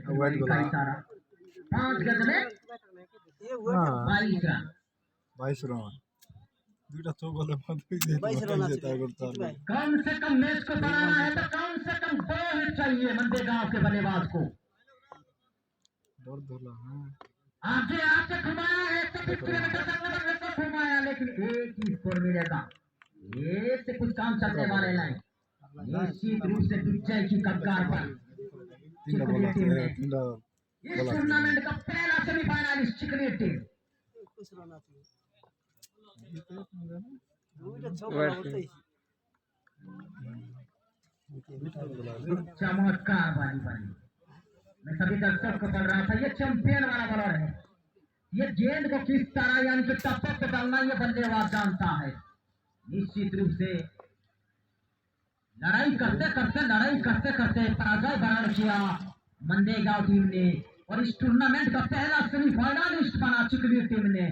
White का इशारा 5 गज में 22 रन। 22 रन দুইটা তো বলে মত যেটা করতে হবে। कम से कम मैच को बनाना है तो कम से कम 2 हिट चाहिए मंदे गांव के बल्लेबाज को। दौड़ धोला आगे आके घुमाया है 120 किलोमीटर तक घुमाया, लेकिन एक ही स्कोर मिलेगा। ये से कुछ काम चलने वाले नहीं, निश्चित रूप से विजय की कगार पर चिकनी टीम ने इस टूर्नामेंट का पहला सेमीफाइनलिस्ट चिकनी टीम। चमत्कार वाली बारी मैं सभी दर्शक को बोल रहा था, ये चैंपियन वाला बॉलर है। ये गेंद को किस तरह यानी कि टप्पा पे डालना ये बल्लेबाज जानता है। निश्चित रूप से लड़ाई करते करते पराजय बरण किया मंदेगांव टीम ने और इस टूर्नामेंट का पहला सेमीफाइनलिस्ट बना चिकनी टीम ने।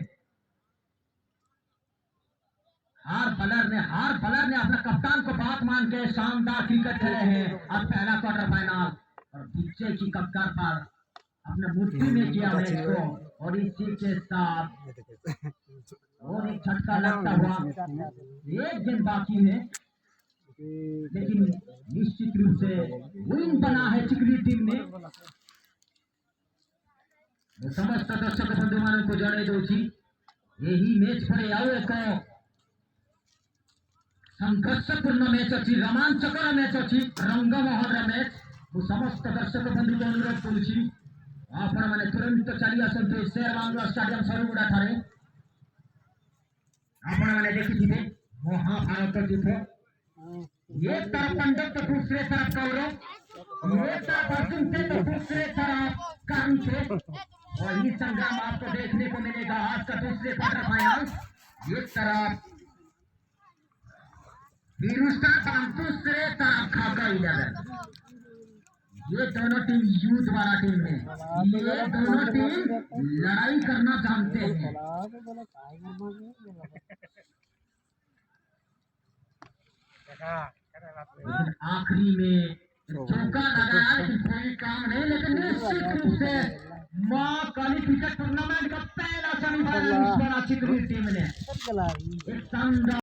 हार बलर ने अपने कप्तान को बात मान के शानदार क्रिकेट खेले हैं और पहला क्वार्टर फाइनल और विजय की कगार पर अपने मुट्ठी में किया मैच को। और इसी के साथ और एक झटका लगता हुआ एक दिन बाकी है, लेकिन निश्चित रूप से विन बना है चिकनी टीम ने। समस्त दर्शक बंधु मान को जणे दूची यही मैच पर आओ एक संघर्षपूर्ण मैच अच्छी, रोमांचकर मैच अच्छी, रंगमोहन मैच। समस्त दर्शक बंधु को अनुरोध करुची आपण माने तुरंत चली आसतु शेर बांग्ला स्टेडियम सरुगुड़ा ठारे। आपण माने देखिथिबे महाभारत युद्ध, एक तरफ पंडित तो दूसरे तरफ कौरव, एक तरफ अर्जुन थे तो दूसरे तरफ कर्ण थे। और ये संग्राम आपको देखने को मिलेगा आज का दूसरे क्वार्टर फाइनल। एक तरफ दूसरे तरफ खाका 11। ये दोनों टीम यूथ वाला टीम है, ये दोनों टीम लड़ाई करना जानते हैं। आखिरी में चौका लगाया लेकिन कोई काम नहीं, लेकिन निश्चित रूप से मां काली क्रिकेट टूर्नामेंट का पहला सेमीफाइनलिस्ट बना चिकनी टीम ने। एक शानदार